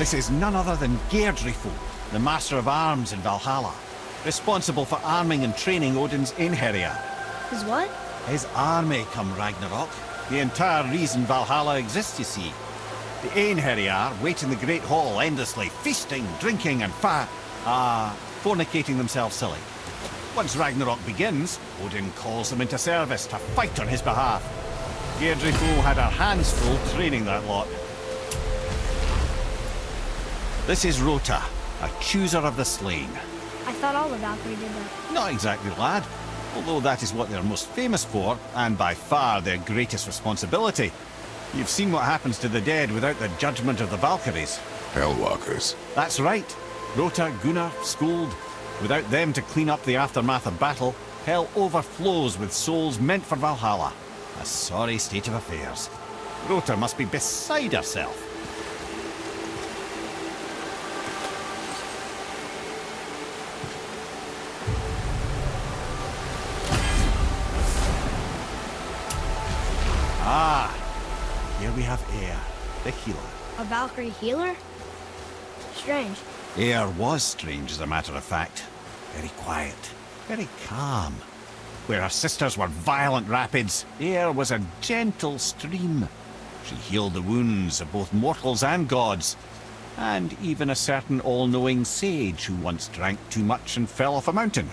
This is none other than Geirdrifo, the master of arms in Valhalla, responsible for arming and training Odin's Einherjar. His what? His army come Ragnarok. The entire reason Valhalla exists, you see. The Einherjar wait in the Great Hall endlessly, feasting, drinking and fornicating themselves silly. Once Ragnarok begins, Odin calls them into service to fight on his behalf. Geirdrifo had her hands full training that lot. This is Rota, a chooser of the slain. I thought all the Valkyrie did that. Not exactly, lad. Although that is what they're most famous for, and by far their greatest responsibility. You've seen what happens to the dead without the judgment of the Valkyries. Hellwalkers. That's right. Rota, Gunnar, Skuld. Without them to clean up the aftermath of battle, hell overflows with souls meant for Valhalla. A sorry state of affairs. Rota must be beside herself. Ah, here we have Eir, the healer. A Valkyrie healer? Strange. Eir was strange, as a matter of fact. Very quiet, very calm. Where her sisters were violent rapids, Eir was a gentle stream. She healed the wounds of both mortals and gods, and even a certain all-knowing sage who once drank too much and fell off a mountain.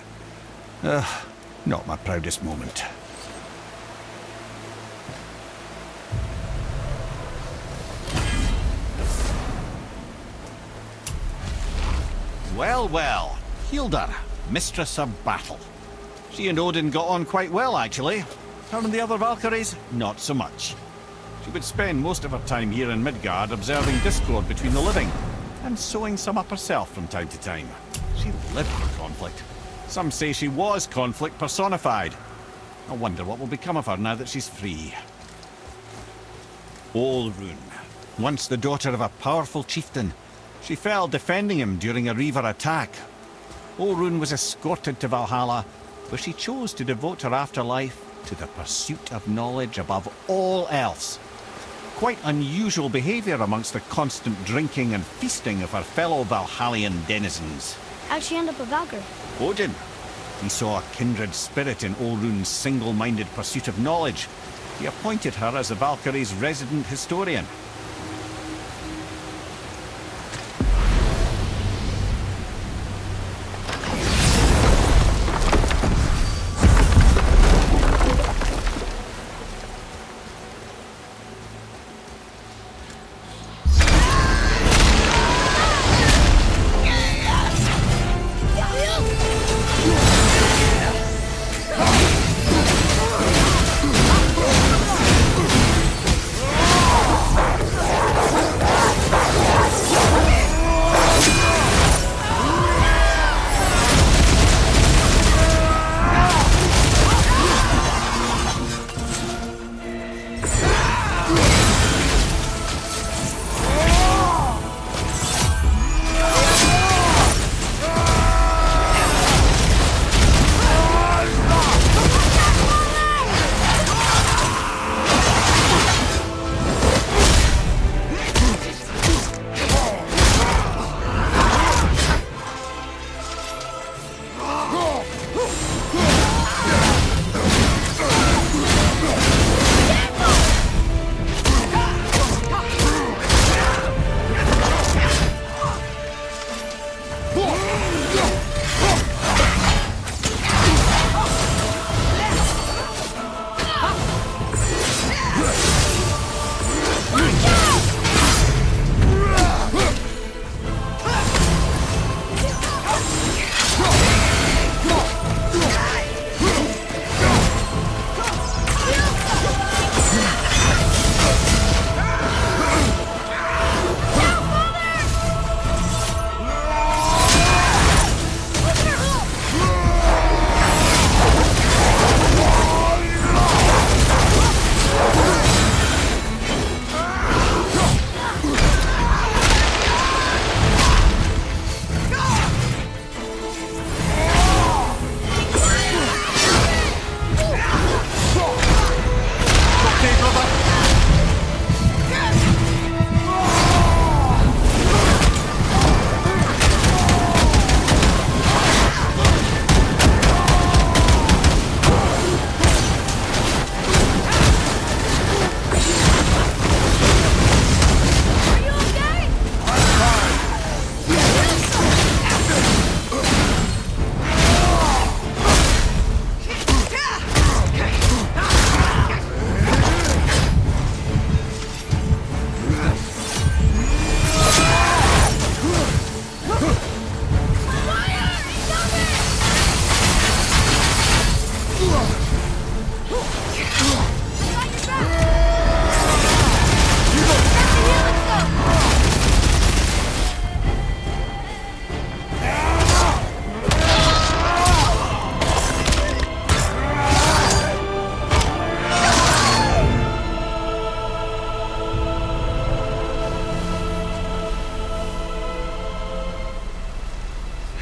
Not my proudest moment. Well, well, Hilda, mistress of battle. She and Odin got on quite well, actually. Her and the other Valkyries, not so much. She would spend most of her time here in Midgard observing discord between the living, and sewing some up herself from time to time. She lived for conflict. Some say she was conflict personified. I wonder what will become of her now that she's free. Olrun, once the daughter of a powerful chieftain, she fell defending him during a Reaver attack. Olrun was escorted to Valhalla, where she chose to devote her afterlife to the pursuit of knowledge above all else. Quite unusual behavior amongst the constant drinking and feasting of her fellow Valhallian denizens. How'd she end up a Valkyrie? Odin. He saw a kindred spirit in Olrun's single-minded pursuit of knowledge. He appointed her as the Valkyrie's resident historian.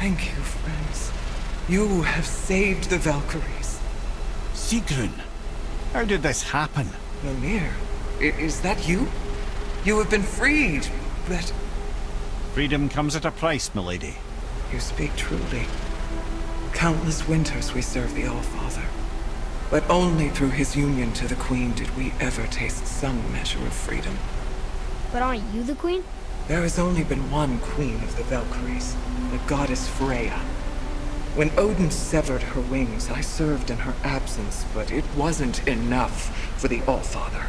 Thank you, friends. You have saved the Valkyries. Sigrun, how did this happen? Mimir, is that you? You have been freed, but... Freedom comes at a price, milady. You speak truly. Countless winters we served the All-Father. But only through his union to the Queen did we ever taste some measure of freedom. But aren't you the queen? There has only been one Queen of the Valkyries, the goddess Freya. When Odin severed her wings, I served in her absence, but it wasn't enough for the All-Father.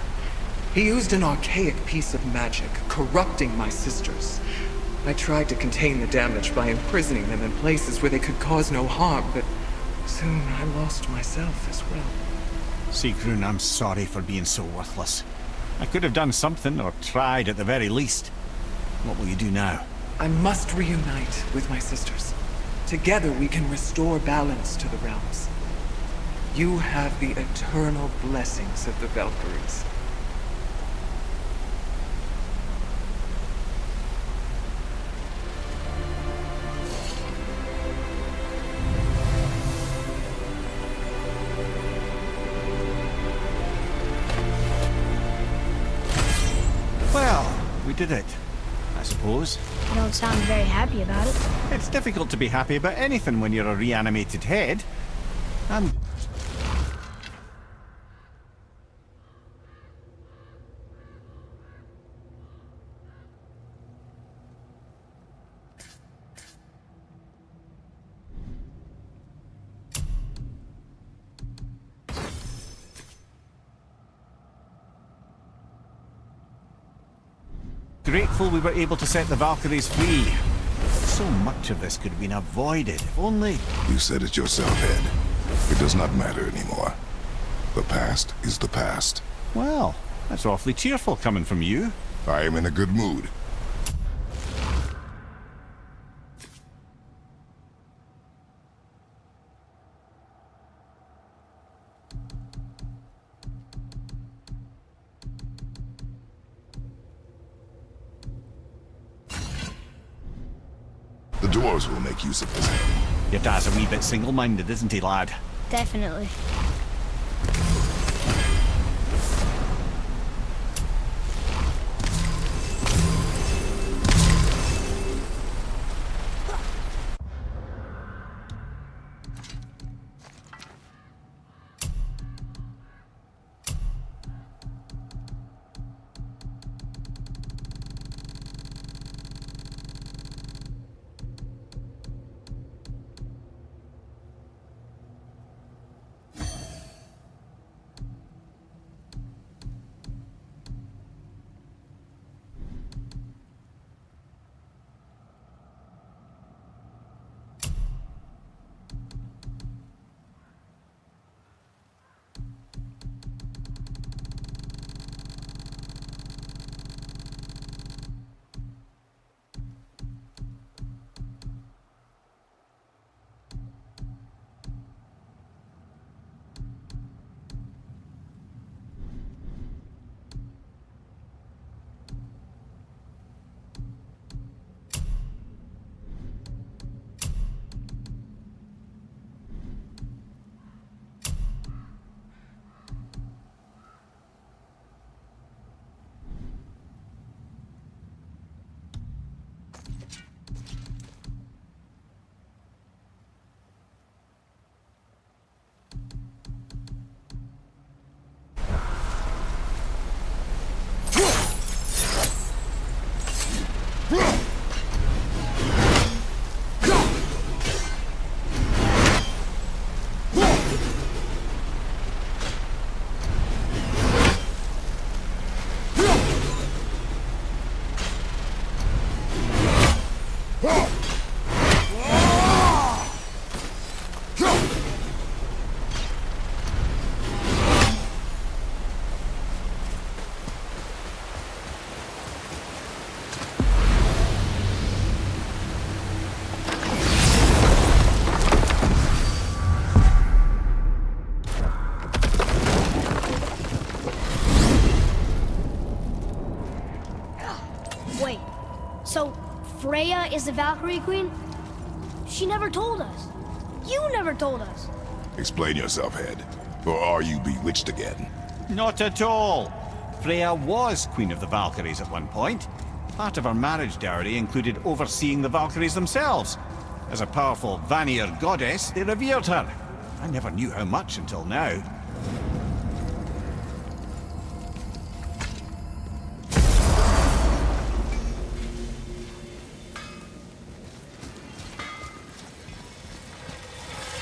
He used an archaic piece of magic, corrupting my sisters. I tried to contain the damage by imprisoning them in places where they could cause no harm, but soon I lost myself as well. Sigrun, I'm sorry for being so worthless. I could have done something, or tried at the very least. What will you do now? I must reunite with my sisters. Together we can restore balance to the realms. You have the eternal blessings of the Valkyries. Well, we did it, I suppose. You don't sound very happy about it. It's difficult to be happy about anything when you're a reanimated head. I'm... grateful we were able to set the Valkyries free. So much of this could have been avoided, if only... You said it yourself, Ed. It does not matter anymore. The past is the past. Well, that's awfully cheerful coming from you. I am in a good mood. The dwarves will make use of this. Your dad's a wee bit single-minded, isn't he, lad? Definitely. Wait, so Freya is the Valkyrie Queen? She never told us. You never told us. Explain yourself, Head. Or are you bewitched again? Not at all. Freya was Queen of the Valkyries at one point. Part of her marriage dowry included overseeing the Valkyries themselves. As a powerful Vanir goddess, they revered her. I never knew how much until now.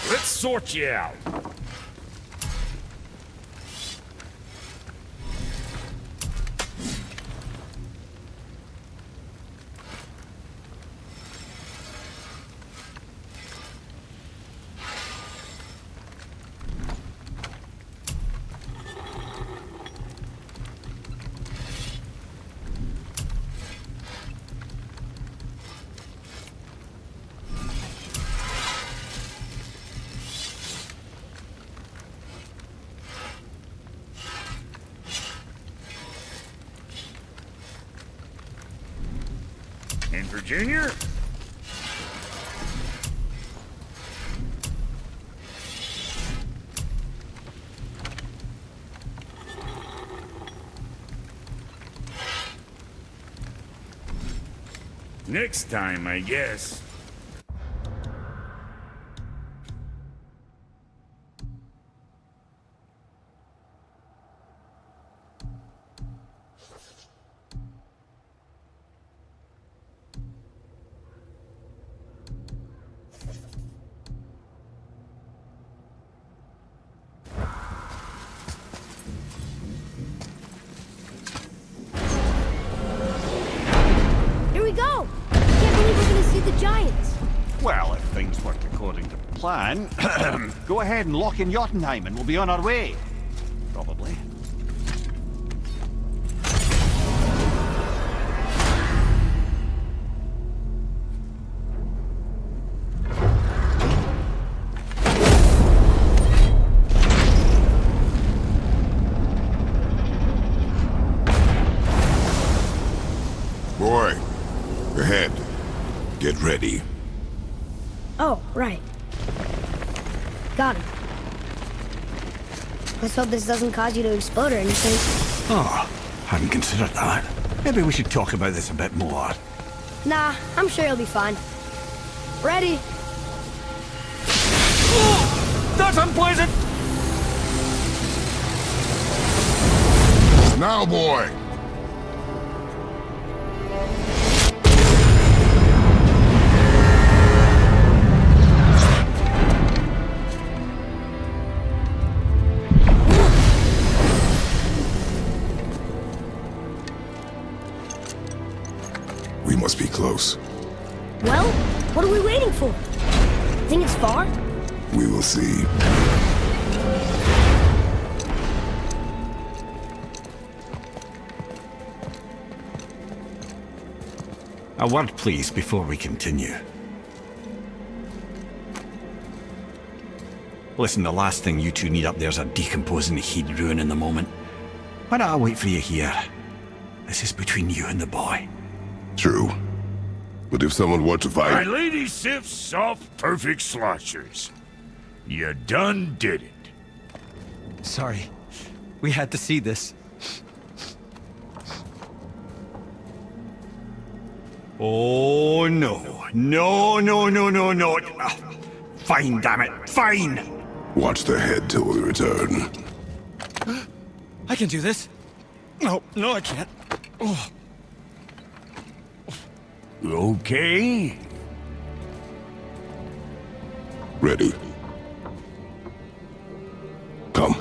Let's sort you out. And for Junior? Next time, I guess. Here we go! Can't believe we're gonna see the giants. Well, if things work according to plan, go ahead and lock in Jotunheim and we'll be on our way. Probably. Boy, ahead. Get ready. Oh, right. Got him. Let's hope this doesn't cause you to explode or anything. Oh, hadn't considered that. Maybe we should talk about this a bit more. Nah, I'm sure you'll be fine. Ready? That's unpleasant! Now, boy! We must be close. Well, what are we waiting for? Think it's far? We will see. A word, please, before we continue. Listen, the last thing you two need up there's a decomposing heat ruin in the moment. Why don't I wait for you here? This is between you and the boy. True. But if someone were to My fight... lady sips soft, perfect sloshers. You done did it. Sorry. We had to see this. Oh, no. No, no, no, no, no. Ah, fine, damn it. Fine! Watch the head till we return. I can do this. No, I can't. Oh. Okay. Ready. Come.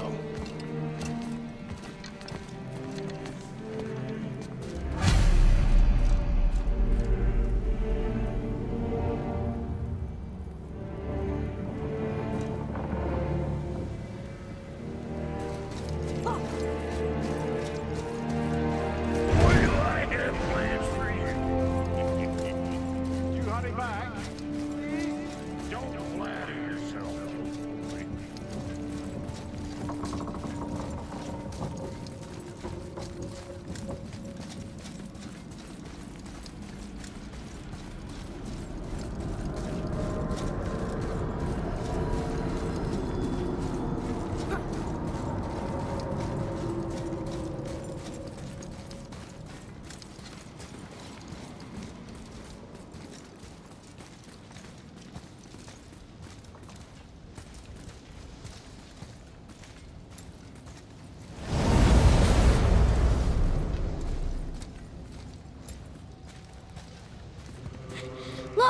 Well, I have plans for you. You hurry back. Don't flatter yourself.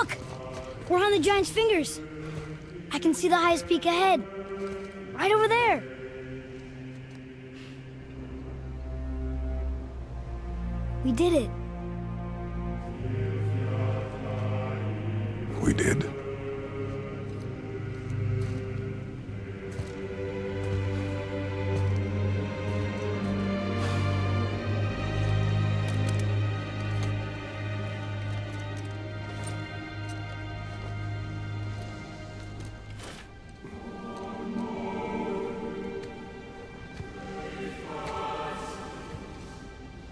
Look! We're on the giant's fingers. I can see the highest peak ahead. Right over there. We did it. We did.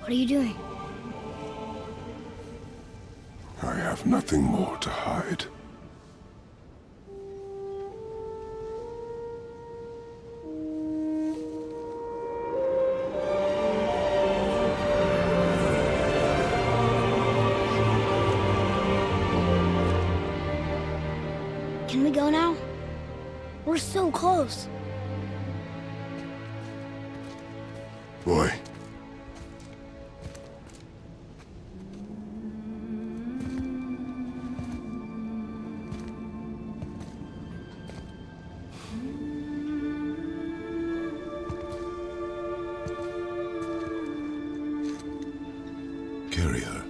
What are you doing? I have nothing more to hide. Can we go now? We're so close. Boy. Carry her.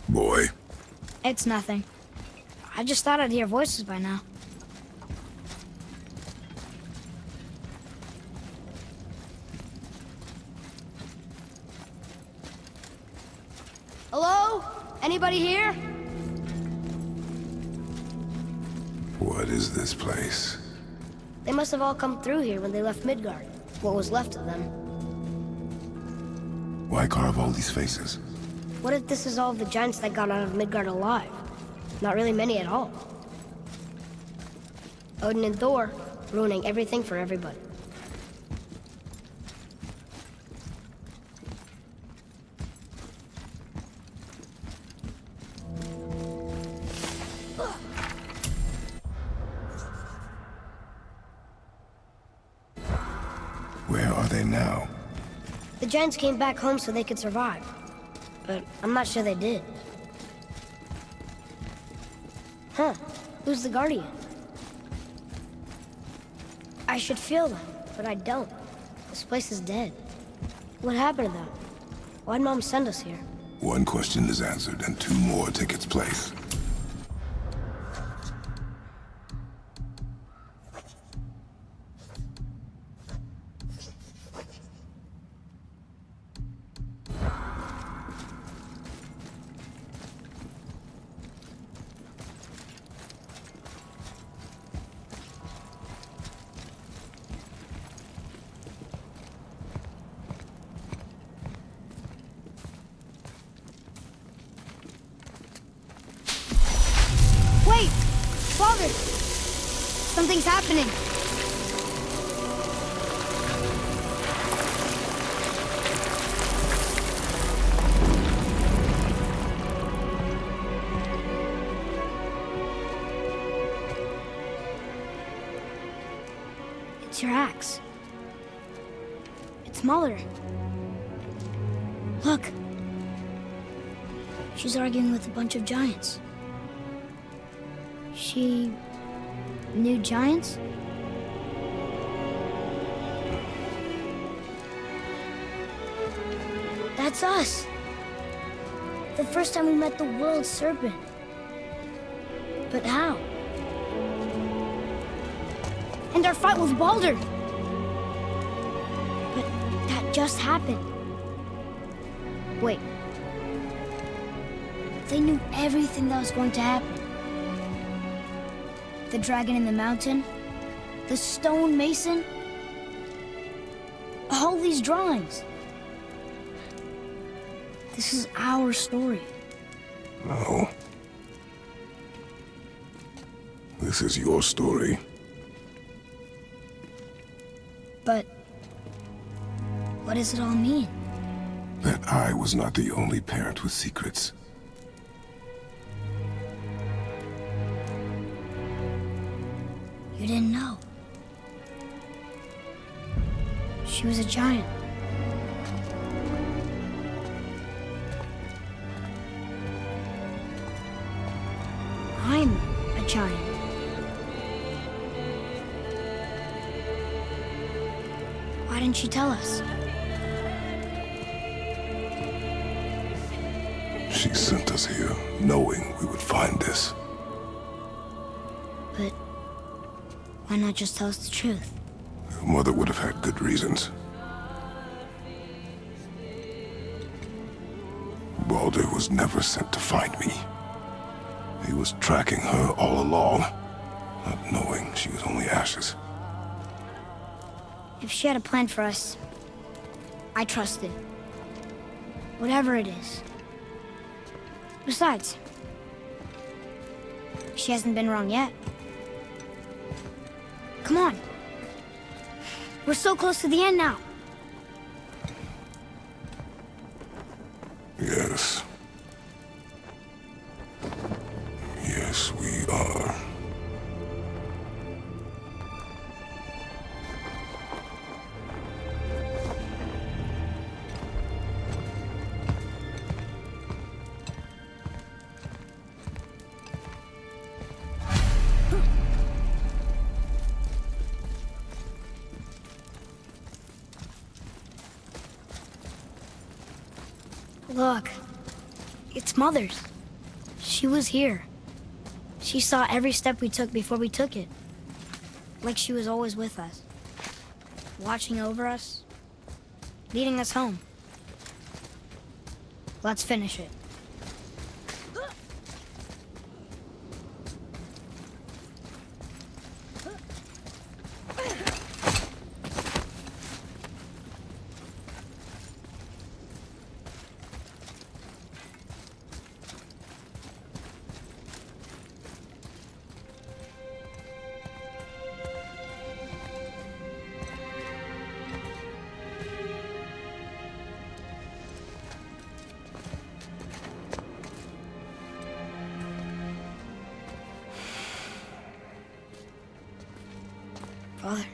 Boy. It's nothing. I just thought I'd hear voices by now. Hello? Anybody here? What is this place? They must have all come through here when they left Midgard. What was left of them. Why carve all these faces? What if this is all the giants that got out of Midgard alive? Not really many at all. Odin and Thor, ruining everything for everybody. Where are they now? The giants came back home so they could survive. But I'm not sure they did. Huh. Who's the Guardian? I should feel them, but I don't. This place is dead. What happened to them? Why'd Mom send us here? One question is answered, and two more take its place. Wait! Father! Something's happening! It's your axe. It's Mother. Look! She's arguing with a bunch of giants. She knew giants? That's us. The first time we met the world serpent. But how? And our fight with Baldur. But that just happened. Wait. They knew everything that was going to happen. The dragon in the mountain, the stone mason, all these drawings. This is our story. No. This is your story. But what does it all mean? That I was not the only parent with secrets. You didn't know. She was a giant. I'm a giant. Why didn't she tell us? She sent us here, knowing we would find this. But why not just tell us the truth? Your mother would have had good reasons. Baldur was never sent to find me. He was tracking her all along, not knowing she was only ashes. If she had a plan for us, I trust it. Whatever it is. Besides, she hasn't been wrong yet. Come on. We're so close to the end now. Yes. Yes, we are. Look, it's Mother's. She was here. She saw every step we took before we took it. Like she was always with us. Watching over us. Leading us home. Let's finish it. Father.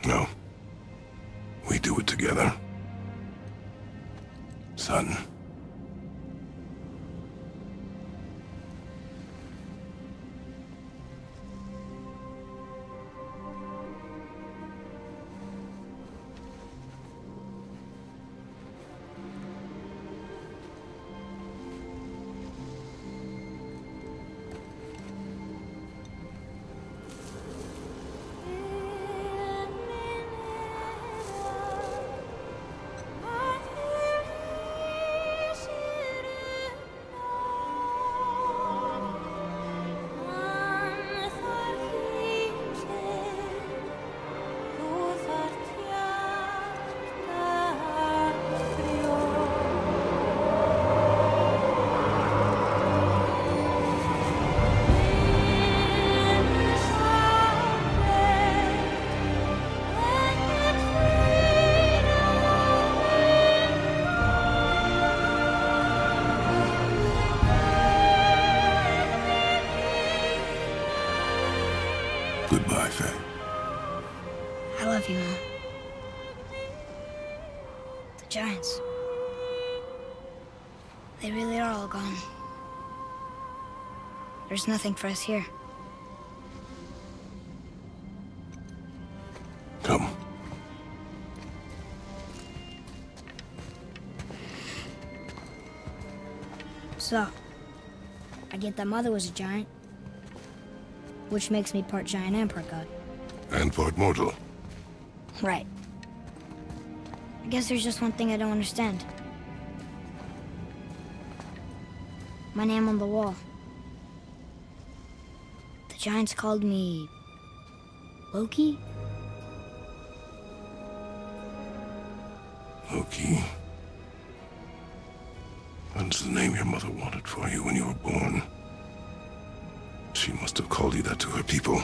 No. We do it together. Son. Goodbye, Faye. I love you, Mom. The giants. They really are all gone. There's nothing for us here. Come. So, I get that Mother was a giant, which makes me part giant and part god. And part mortal. Right. I guess there's just one thing I don't understand. My name on the wall. The giants called me... Loki? Loki. That's the name your mother wanted for you when you were born. She must have called you that to her people.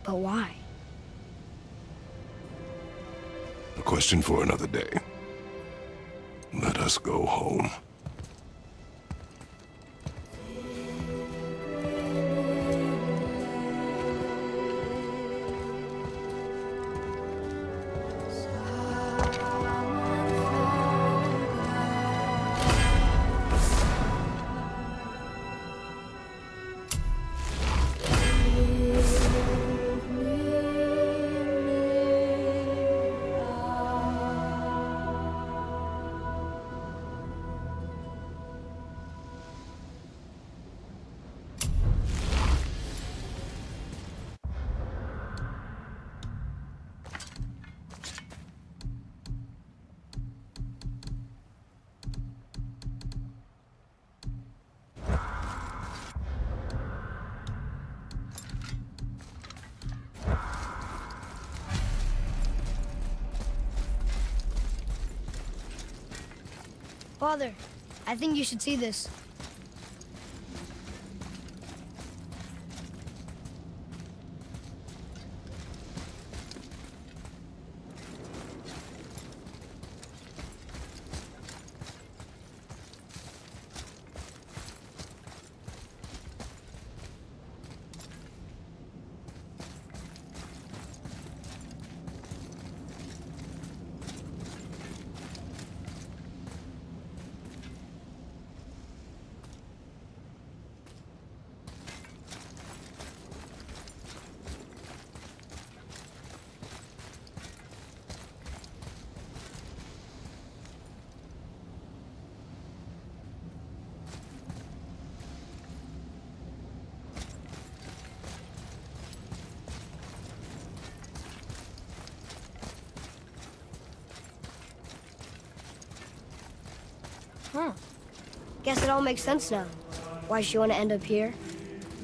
But why? question for another day. Let us go home. Father, I think you should see this. Huh. Guess it all makes sense now. Why she want to end up here?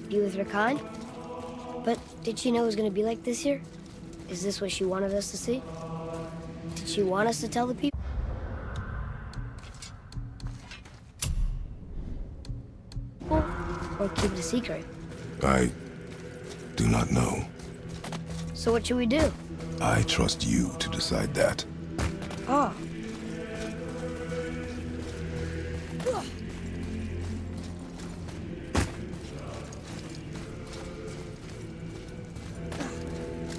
Be with her kind? But did she know it was going to be like this here? Is this what she wanted us to see? Did she want us to tell the people? Or keep it a secret? I do not know. So what should we do? I trust you to decide that. Oh.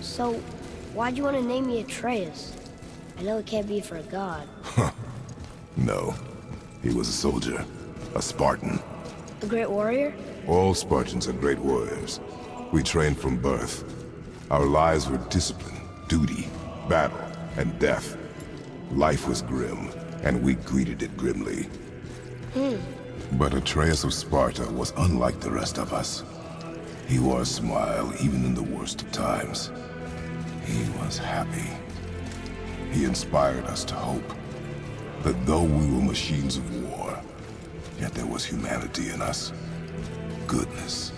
So, why'd you want to name me Atreus? I know it can't be for a god. No. He was a soldier. A Spartan. A great warrior? All Spartans are great warriors. We trained from birth. Our lives were discipline, duty, battle, and death. Life was grim, and we greeted it grimly. But Atreus of Sparta was unlike the rest of us. He wore a smile even in the worst of times. He was happy. He inspired us to hope that though we were machines of war, yet there was humanity in us. Goodness.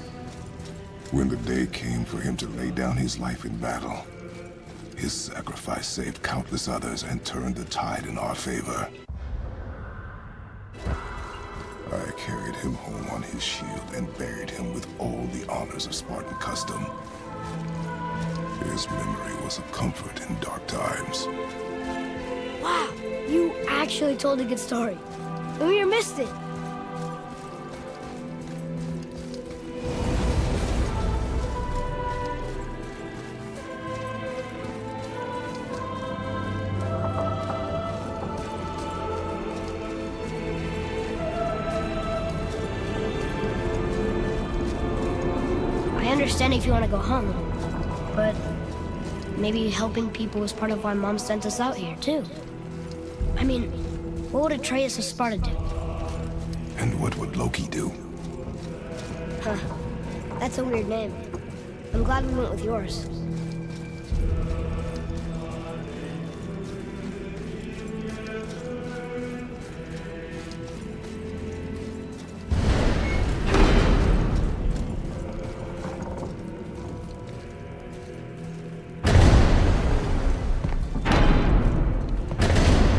When the day came for him to lay down his life in battle, his sacrifice saved countless others and turned the tide in our favor. I carried him home on his shield and buried him with all the honors of Spartan custom. His memory was a comfort in dark times. Wow, you actually told a good story. We missed it. I understand if you want to go home, but maybe helping people was part of why Mom sent us out here, too. I mean, what would Atreus of Sparta do? And what would Loki do? Huh. That's a weird name. I'm glad we went with yours.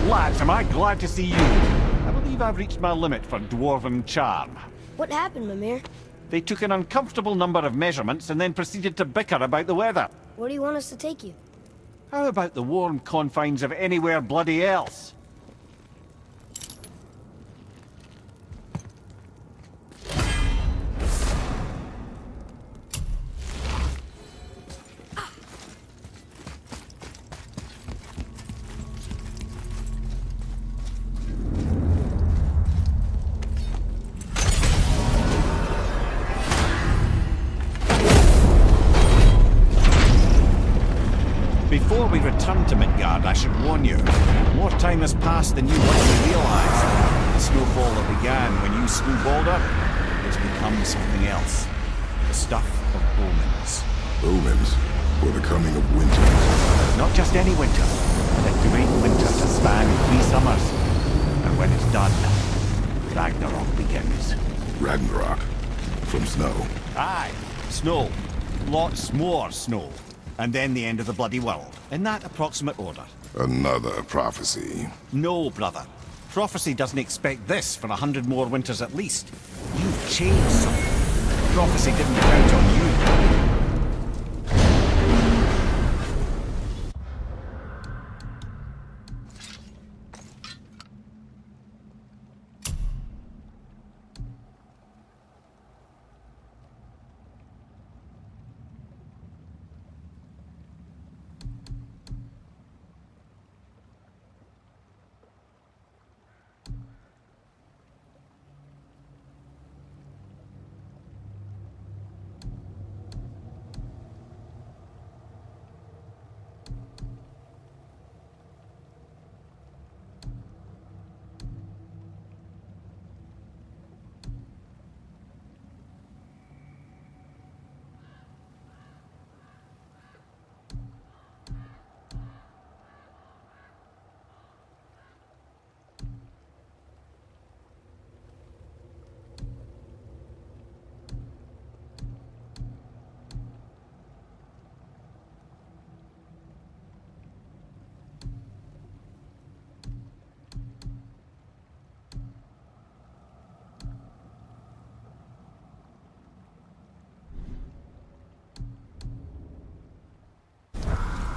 Lads, am I glad to see you. I believe I've reached my limit for dwarven charm. What happened, Mimir? They took an uncomfortable number of measurements and then proceeded to bicker about the weather. Where do you want us to take you? How about the warm confines of anywhere bloody else? Before we return to Midgard, I should warn you, more time has passed than you likely realise. The snowfall that began when you slew Balder has become something else. The stuff of omens. Omens for the coming of winter. Not just any winter, but a great winter to span 3 summers. And when it's done, Ragnarok begins. Ragnarok. From snow. Aye, snow. Lots more snow. And then the end of the bloody world. In that approximate order. Another prophecy. No, brother. Prophecy doesn't expect this for 100 more winters at least. You've changed something. Prophecy didn't count on you.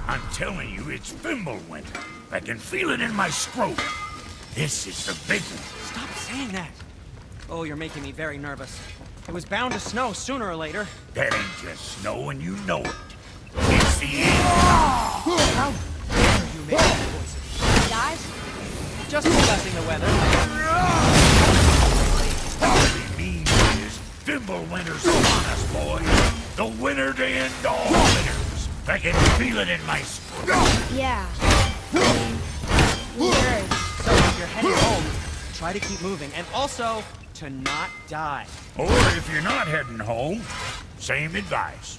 I'm telling you, it's Fimbulwinter. I can feel it in my scrotum. This is the big one. Stop saying that. Oh, you're making me very nervous. It was bound to snow sooner or later. That ain't just snow, and you know it. It's the end. How dare you make that voice? Guys? Just discussing the weather. What it means is Fimbulwinter's upon us, boys. The winter to end all winters. I can feel it in my scrotum. Yeah. We heard. So if you're heading home, try to keep moving. And also, to not die. Or if you're not heading home, same advice.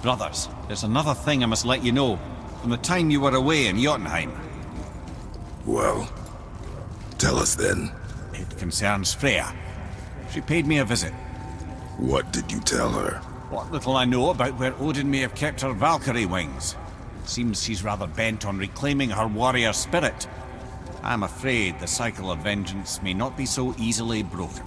Brothers, there's another thing I must let you know. From the time you were away in Jotunheim. Well, tell us then. It concerns Freya. She paid me a visit. What did you tell her? What little I know about where Odin may have kept her Valkyrie wings. Seems she's rather bent on reclaiming her warrior spirit. I'm afraid the cycle of vengeance may not be so easily broken.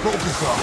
Focus up.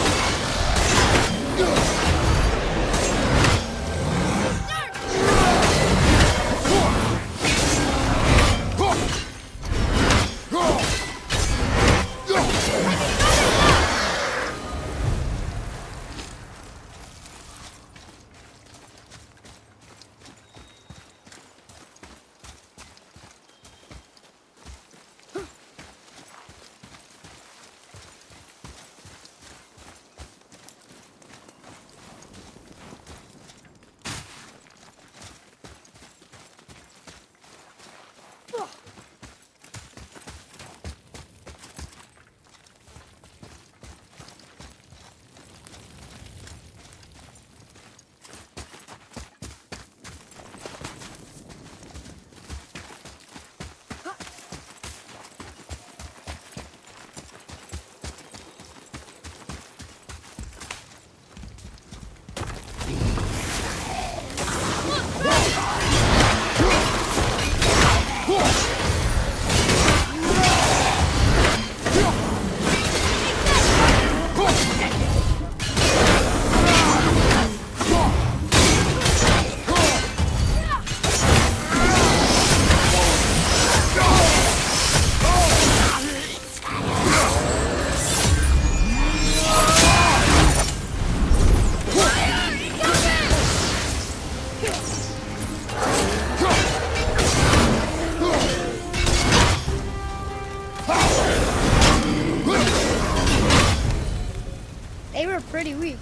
They were pretty weak.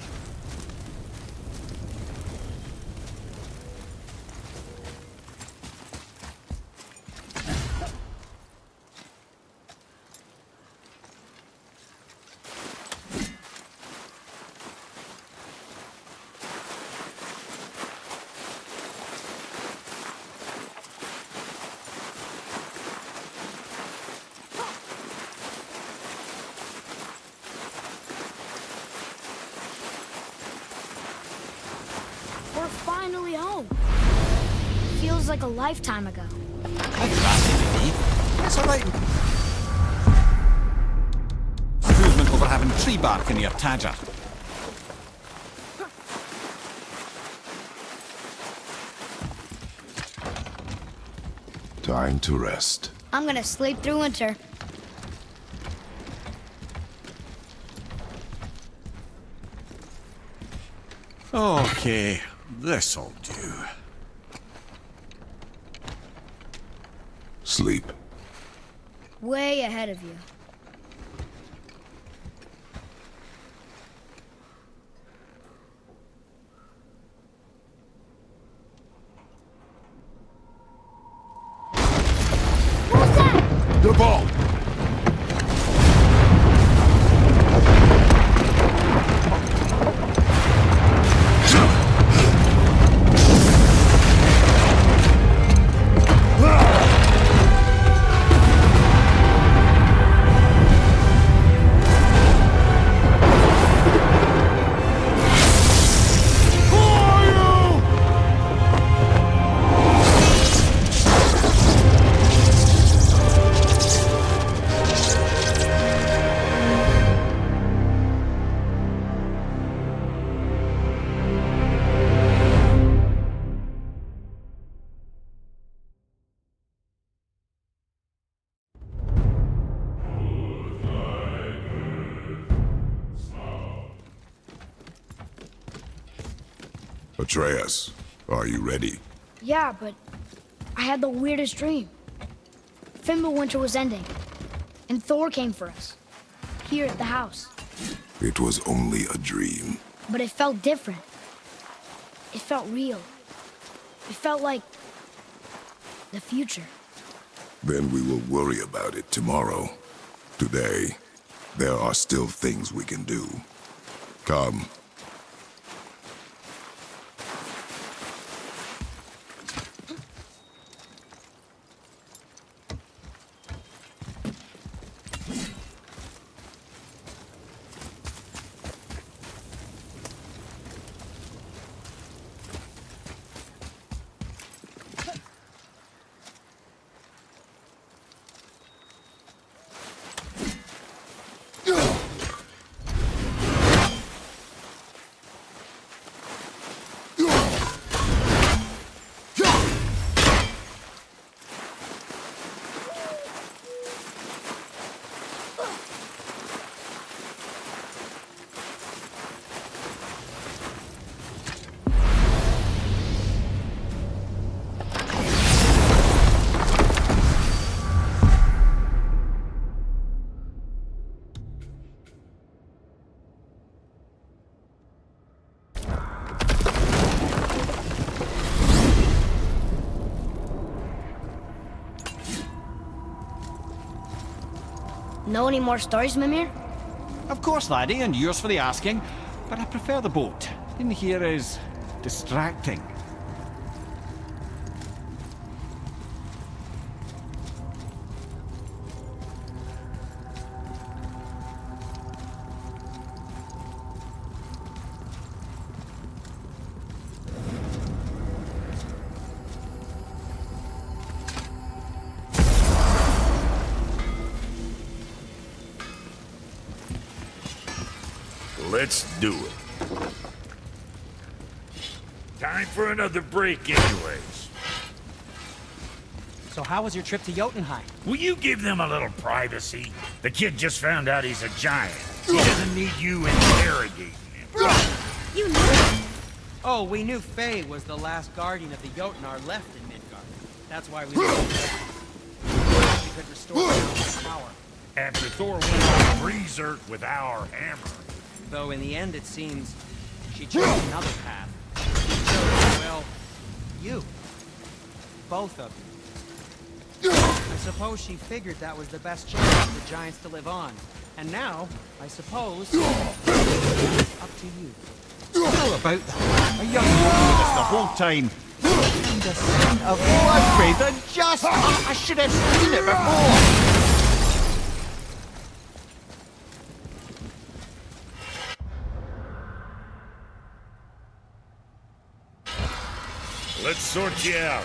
We're finally home. Feels like a lifetime ago. That's all right. Improvement over having tree bark in your tadger. Time to rest. I'm gonna sleep through winter. Okay, this'll do. Sleep. Way ahead of you. What's that? The ball! Atreus, are you ready? Yeah, but I had the weirdest dream. Fimbulwinter was ending, and Thor came for us. Here at the house. It was only a dream. But it felt different. It felt real. It felt like the future. Then we will worry about it tomorrow. Today, there are still things we can do. Come. Know any more stories, Mimir? Of course, laddie, and yours for the asking. But I prefer the boat. In here is distracting. Let's do it. Time for another break anyways. So how was your trip to Jotunheim? Will you give them a little privacy? The kid just found out he's a giant. He doesn't need you interrogating him. You knew. Oh, we knew Faye was the last guardian of the Jotnar left in Midgard. That's why we were back. We could restore Val's power. After Thor went on freeze Earth with our hammer. Though in the end it seems she chose another path. She chose, well, you. Both of you. I suppose she figured that was the best chance for the giants to live on. And now, I suppose, it's up to you. How about that? A young woman with us the whole time. And a scent of blood and just... I should have seen it before! Let's sort you out.